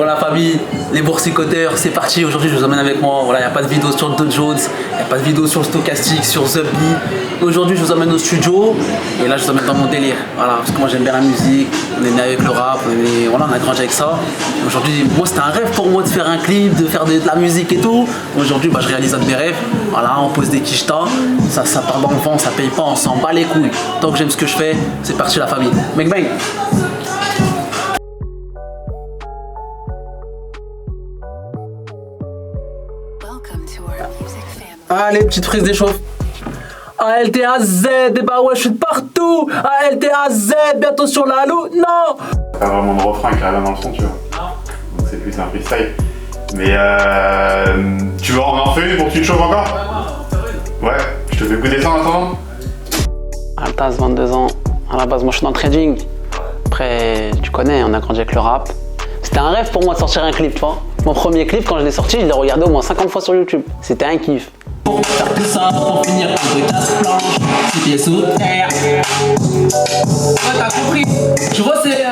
Voilà famille, les boursicoteurs, c'est parti. Aujourd'hui je vous emmène avec moi. Voilà, il n'y a pas de vidéo sur Dow Jones, il n'y a pas de vidéo sur Stochastic, sur Zubby. Aujourd'hui je vous emmène au studio et là je vous emmène dans mon délire. Voilà, parce que moi j'aime bien la musique, on est né avec le rap, voilà, on a grandi avec ça. Aujourd'hui, moi c'était un rêve pour moi de faire un clip, de faire de la musique et tout. Aujourd'hui je réalise un de mes rêves. Voilà, on pose des quichetas, ça part dans le vent, ça paye pas, on s'en bat les couilles. Tant que j'aime ce que je fais, c'est parti la famille. Bang bang. Allez, petite prise d'échauffe. ALTAZ, et bah ouais, je suis partout. ALTAZ, bientôt sur la loup, non. Pas vraiment de refrain qui arrive dans le son, tu vois. Non. Donc c'est plus un freestyle. Mais tu veux en faire une pour que tu te chauffes encore? Ouais, je te fais écouter ça en attendant. Altaz, 22 ans. À la base, moi je suis dans le trading. Après, tu connais, on a grandi avec le rap. C'était un rêve pour moi de sortir un clip, tu vois. Mon premier clip, quand je l'ai sorti, je l'ai regardé au moins 50 fois sur YouTube. C'était un kiff. Pour faire tout ça, pour finir par des tasses blanches, 6 pieds sous terre. Ouais, t'as compris. Tu vois, c'est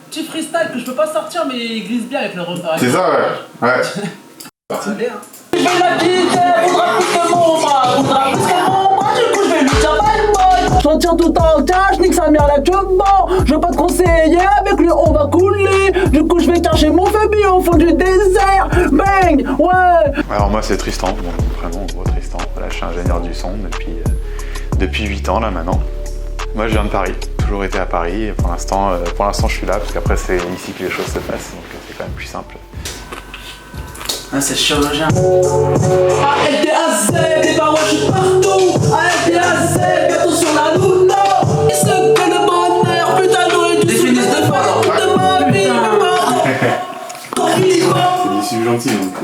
petit freestyle que je peux pas sortir, mais il glisse bien avec le refrain. C'est ça, ouais. Ouais. C'est bien. Je vais la quitter, faudra plus que mon bras, faudra plus que mon bras, du coup je vais lui dire bye bye. J'en tire tout en cash, nique sa mère là que bon. Je veux pas te conseiller, avec lui on va couler. Du coup je vais chercher mon Fabi au fond du désert. Bang, ouais. Alors moi c'est Tristan, bon, vraiment gros Tristan. Voilà, je suis ingénieur du son depuis 8 ans là maintenant. Moi je viens de Paris, toujours été à Paris et pour l'instant je suis là parce qu'après c'est ici que les choses se passent donc c'est quand même plus simple. Ah, c'est chirurgien. ALTAZ, et bah ouais, je suis partout. ALTAZ, bientôt sur la loup, non. Et ce que le bonheur, putain, j'aurais dû finir de faire de ma vie, C'est du subjonctif donc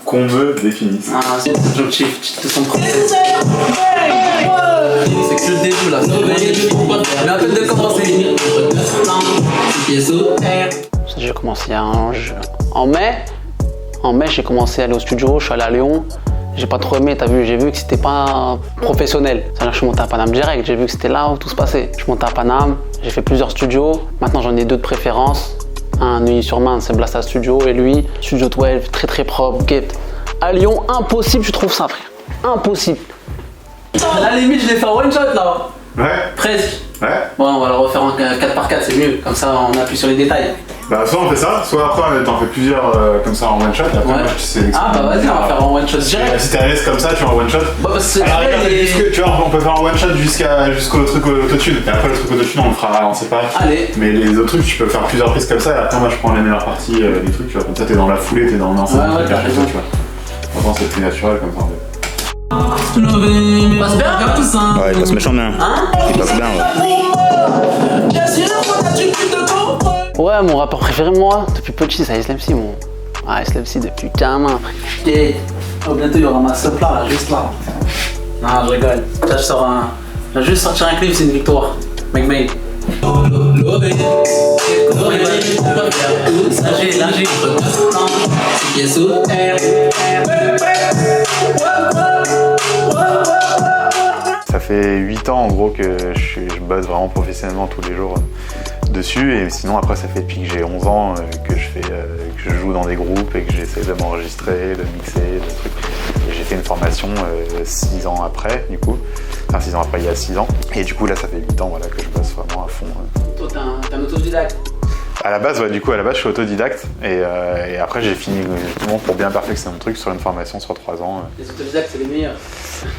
qu'on me définisse. Ah, c'est subjonctif, tu te sens trop. C'est que le début là, mais un peu de commencer. J'ai commencé en mai. En mai, j'ai commencé à aller au studio, je suis allé à Lyon. J'ai pas trop aimé, t'as vu, j'ai vu que c'était pas professionnel. C'est-à-dire que je suis monté à Paname direct, j'ai vu que c'était là où tout se passait. Je suis monté à Paname, j'ai fait plusieurs studios. Maintenant, j'en ai deux de préférence. Un Neuilly-sur-Marne, c'est Blasta Studio, et lui, Studio 12, très très propre, get. À Lyon, impossible, tu trouves ça, frère. Impossible. À la limite, je l'ai fait en one shot là. Ouais. Presque. Ouais. Bon, on va le refaire en 4x4, c'est mieux. Comme ça, on appuie sur les détails. Bah soit on fait ça, soit après t'en fais plusieurs comme ça en one shot et après moi je sais. Ah bah vas-y, on va faire en one shot direct. Si t'es à l'aise comme ça, tu fais en one shot. Bah parce que tu vois, on peut faire en one shot jusqu'au truc autotune. Et après le truc autotune on le fera, on sait pas. Allez. Mais les autres trucs tu peux faire plusieurs prises comme ça et après moi je prends les meilleures parties des trucs, tu vois, comme ça t'es dans la foulée, t'es dans l'ensemble. Ouais, tu vois. Franchement c'est plus naturel comme ça en fait. Il passe bien tout ça. Ouais, il passe méchant bien. Hein? Il passe bien, ouais. Ouais, mon rappeur préféré, moi, depuis petit, c'est SLMC, mon. Ah, SLMC depuis gamin, frère. Oh, bientôt, il y aura ma sop là, juste là. Non, je rigole. Là, je vais juste sortir un clip, c'est une victoire. Mec, mec. Ça fait 8 ans en gros que je bosse vraiment professionnellement tous les jours dessus et sinon après ça fait depuis que j'ai 11 ans que je joue dans des groupes et que j'essaie de m'enregistrer, de mixer, de trucs. Et j'ai fait une formation 6 ans après du coup, enfin 6 ans après il y a 6 ans et du coup là ça fait 8 ans voilà, que je bosse vraiment à fond. Toi t'es un autodidacte? À la base, ouais, du coup, je suis autodidacte et après j'ai fini justement pour bien perfectionner mon truc sur une formation sur 3 ans. Les autodidactes, c'est les meilleurs.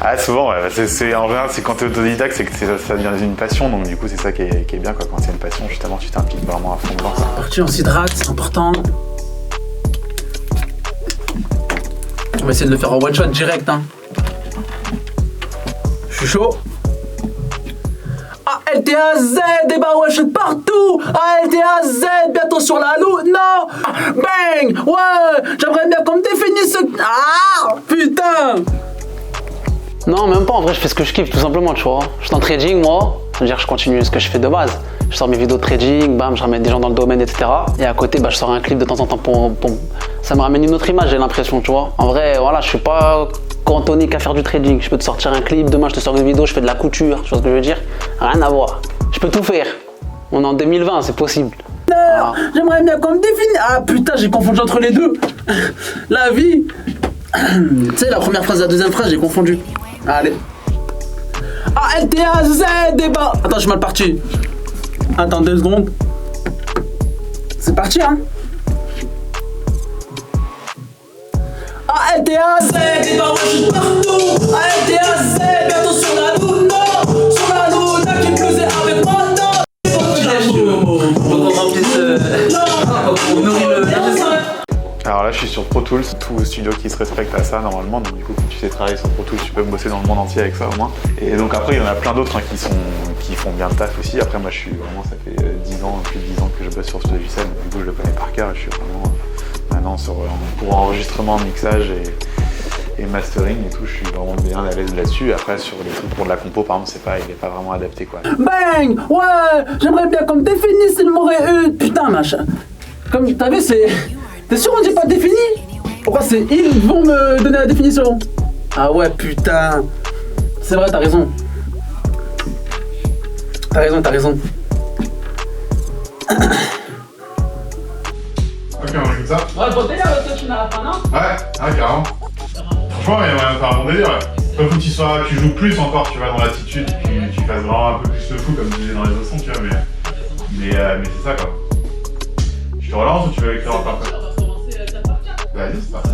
Ah, souvent, ouais, en général, c'est quand t'es autodidacte, c'est que ça devient une passion, donc du coup, c'est ça qui est bien, quoi. Quand c'est une passion, justement, tu t'impliques vraiment à fond dedans. C'est parti, on s'hydrate, c'est important. On va essayer de le faire en one shot direct, hein. Je suis chaud. ALTAZ, et bah ouais, je suis partout. ALTAZ, bientôt sur la loup, non. Bang, ouais, j'aimerais bien qu'on me définisse ce... Ah, putain. Non, même pas, en vrai, je fais ce que je kiffe, tout simplement, tu vois. Je suis en trading, moi, ça veut dire que je continue ce que je fais de base. Je sors mes vidéos de trading, bam, je ramène des gens dans le domaine, etc. Et à côté, bah, je sors un clip de temps en temps pour... Ça me ramène une autre image, j'ai l'impression, tu vois. En vrai, voilà, je suis pas cantonné qu'à faire du trading. Je peux te sortir un clip, demain je te sors une vidéo, je fais de la couture, tu vois ce que je veux dire? Rien à voir. Je peux tout faire. On est en 2020, c'est possible. J'aimerais bien qu'on me définisse. Ah putain, j'ai confondu entre les deux. La vie. Tu sais, la première phrase et la deuxième phrase, j'ai confondu. Allez. A-L-T-A-Z débat. Attends, je suis mal parti. Attends 2 secondes. C'est parti, hein. A-L-T-A-Z débat, ouais, je suis partout. A-L-T-A-Z, bientôt sur la lune, non. Sur la lune, là qui plus est avec moi, non. Alors là, je suis sur Pro Tools, tout studio qui se respecte à ça normalement. Donc du coup, quand tu sais travailler sur Pro Tools, tu peux bosser dans le monde entier avec ça au moins. Et donc après, il y en a plein d'autres qui font bien le taf aussi. Après, moi, je suis vraiment, ça fait 10 ans, plus de 10 ans que je bosse sur ce logiciel. Donc, du coup, je le connais par cœur. Et je suis vraiment maintenant pour enregistrement, mixage et mastering et tout. Je suis vraiment bien à l'aise là-dessus. Après, sur les trucs pour de la compo, par exemple, il est pas vraiment adapté quoi. Bang. Ouais, j'aimerais bien qu'on me définisse le mot putain, machin. Comme t'as vu, c'est. T'es sûr on dit pas défini? Pourquoi c'est ils vont me donner la définition? Ah ouais, putain. C'est vrai, t'as raison. T'as raison. Ok, on écoute ça? Ouais, bon délire le touch à la fin, non? Ouais, carrément. Franchement, il y a moyen de faire un bon délire, ouais. Faut que tu joues plus encore, tu vas dans l'attitude, tu fasses vraiment un peu plus le fou comme tu disais dans les autres sons, tu vois, mais c'est ça quoi. Je te relance ou tu veux écrire encore un peu? Vas-y, c'est parti.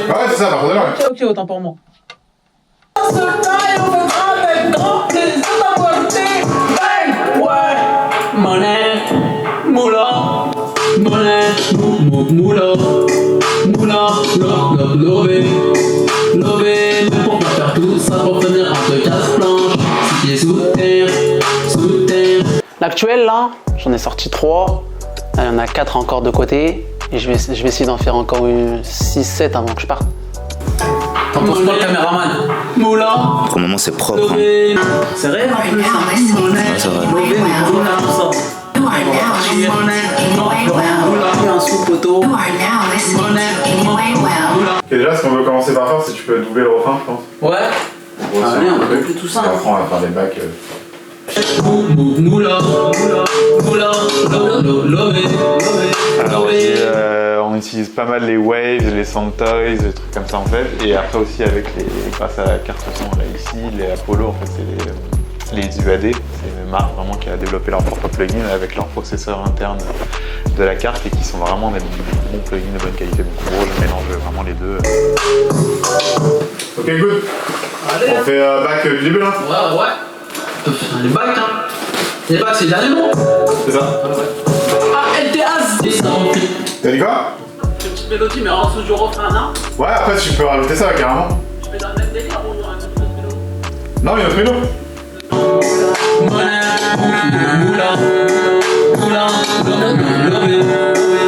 Ouais, c'est ça, par contre, là. Ok, autant pour moi. Pour pas faire tout ça, pour tenir un peu casse-planche, si qui est sous terre. L'actuel là, j'en ai sorti 3. Il y en a 4 encore de côté. Et je vais essayer d'en faire encore 6-7 avant que je parte. T'en penses pas le caméraman? Moula. Pour le moment, c'est propre. Hein. C'est réel en plus, hein. Ouais, c'est vrai. Mauvais, mais moula, comme ça. Un sous-poteau. Et déjà, ce qu'on veut commencer par faire, c'est que tu peux doubler le refrain, je pense. Ouais. Allez, on va doubler tout ça. Et après, on va faire des bacs. Alors on utilise pas mal les waves, les sound toys, des trucs comme ça en fait. Et après aussi grâce à la carte son là ici, les Apollo en fait c'est les UAD. C'est une marque vraiment qui a développé leur propre plugin avec leur processeur interne de la carte et qui sont vraiment des bons plugins de bonne qualité. Donc en gros je mélange vraiment les deux. Ok, good. Allez. On fait bac du début là? Ouais. Les bacs, hein. Les bacs, c'est le dernier mot. C'est ça. A-L-T-A-Z. T'as dit quoi? Une petite mélodie, mais en dessous du refrain, non? Ouais, après tu peux rajouter ça carrément. Je fais dans le même délire ou un autre mélo? Non, il y a notre mélo.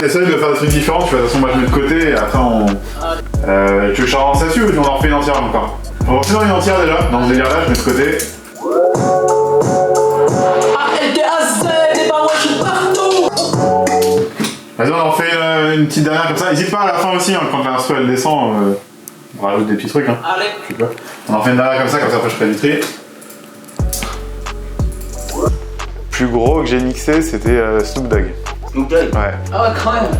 Essaye de faire des trucs différents, tu vois, de toute façon, moi je mets de côté et après on. Tu veux que je relance là-dessus ou on en refait une entière encore? On refait une entière déjà, dans ce délire là, je mets de côté. A-L-T-A-Z, et bah ouais, je suis partout. Vas-y, on en fait une petite dernière comme ça. N'hésite pas à la fin aussi, hein, quand l'instru elle descend, on rajoute des petits trucs. Hein. Allez. Je sais pas. On en fait une dernière comme ça après je ferai du tri. Le plus gros que j'ai mixé c'était Snoop Dogg. Snoop Dogg? Ouais. Ah ouais, quand même.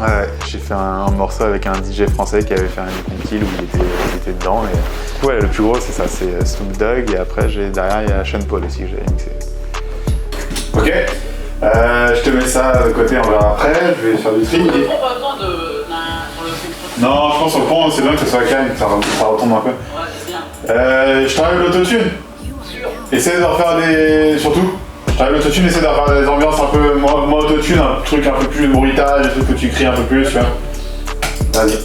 Ouais, j'ai fait un morceau avec un DJ français qui avait fait un compil où il était dedans. Et... Ouais, le plus gros c'est ça, c'est Snoop Dogg et après derrière il y a Sean Paul aussi que j'avais mixé. Ok, je te mets ça de côté, on verra après, je vais faire du tri. On prend pas besoin de... Non, je pense au fond, c'est bien que ça soit calme, que ça retombe un peu. Ouais, c'est bien. Je travaille l'autotune. Essaye de refaire des... Surtout, je travaille l'autotune, essaye de refaire des ambiances un peu moins autotune, un truc un peu plus de bruitage, des trucs que tu cries un peu plus, tu vois. Vas-y.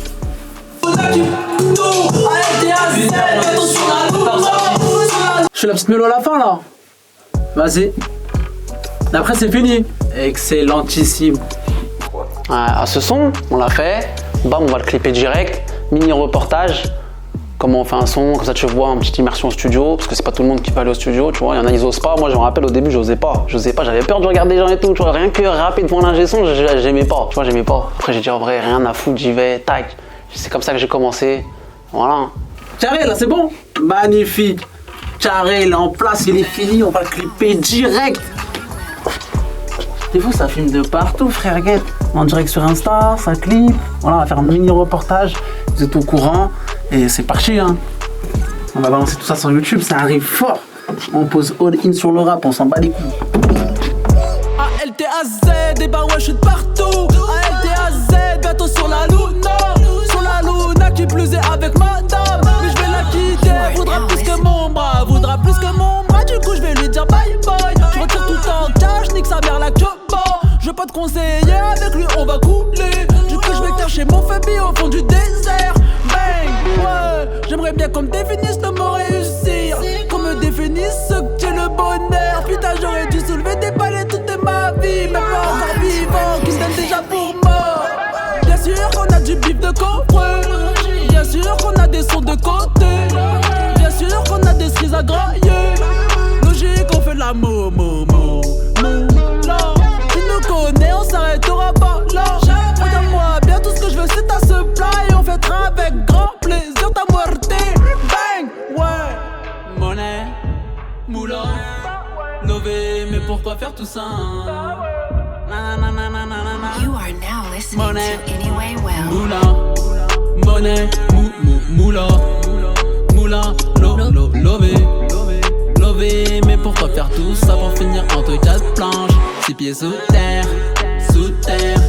Je fais la petite mélo à la fin là. Vas-y. Après c'est fini. Excellentissime. À ce son, on l'a fait. Bam, on va le clipper direct. Mini reportage. comment on fait un son, comme ça tu vois une petite immersion au studio, parce que c'est pas tout le monde qui peut aller au studio, tu vois, il y en a ils osent pas, moi je me rappelle au début j'osais pas, j'avais peur de regarder les gens et tout, tu vois, rien que rapper devant l'ingé son, j'aimais pas, tu vois, j'aimais pas. Après j'ai dit en vrai, rien à foutre, j'y vais, tac, c'est comme ça que j'ai commencé, voilà. Carré, là, c'est bon. Magnifique. Carré, il est en place, il est fini, on va le clipper direct. C'est fou, ça filme de partout, frère Guette. En direct sur Insta, ça clip. Voilà, on va faire un mini reportage. Vous êtes au courant et c'est parti, hein. On va balancer tout ça sur YouTube, ça arrive fort. On pose all in sur le rap, on s'en bat les couilles. ALTAZ, et bah ouais, je suis de partout. ALTAZ, bientôt sur la Luna. Sur la Luna, qui plus est avec madame. Mais je vais la quitter, voudra plus que mon bras. Voudra plus que mon bras, du coup je vais lui dire bye bye. Je retire tout le temps cash, nique sa mère la queue. Je veux pas te conseiller, avec lui on va couler. Du coup je vais cacher mon phobie au fond du désert. Bang, ouais, j'aimerais bien qu'on me définisse le mot réussir. Qu'on me définisse ce qu'est le bonheur. Putain j'aurais dû soulever des balais toute ma vie. Même pas encore vivant, qui se donne déjà pour mort. Bien sûr qu'on a du bif de coffre. Bien sûr qu'on a des sons de côté. Bien sûr qu'on a des cerises à grailler. Logique on fait de la on s'arrêtera pas là. Regarde-moi bien, tout ce que je veux c'est ta supply. On fêtera avec grand plaisir ta muerte. Bang, ouais. Monnaie, moulin, lové, mais pourquoi faire tout ça? You are now listening Monnaie, to Anyway Well. moulin, monnaie, moulin, moulin, lové, mais pourquoi faire tout ça pour finir entre quatre planches? 6 pieds sous terre, sous terre.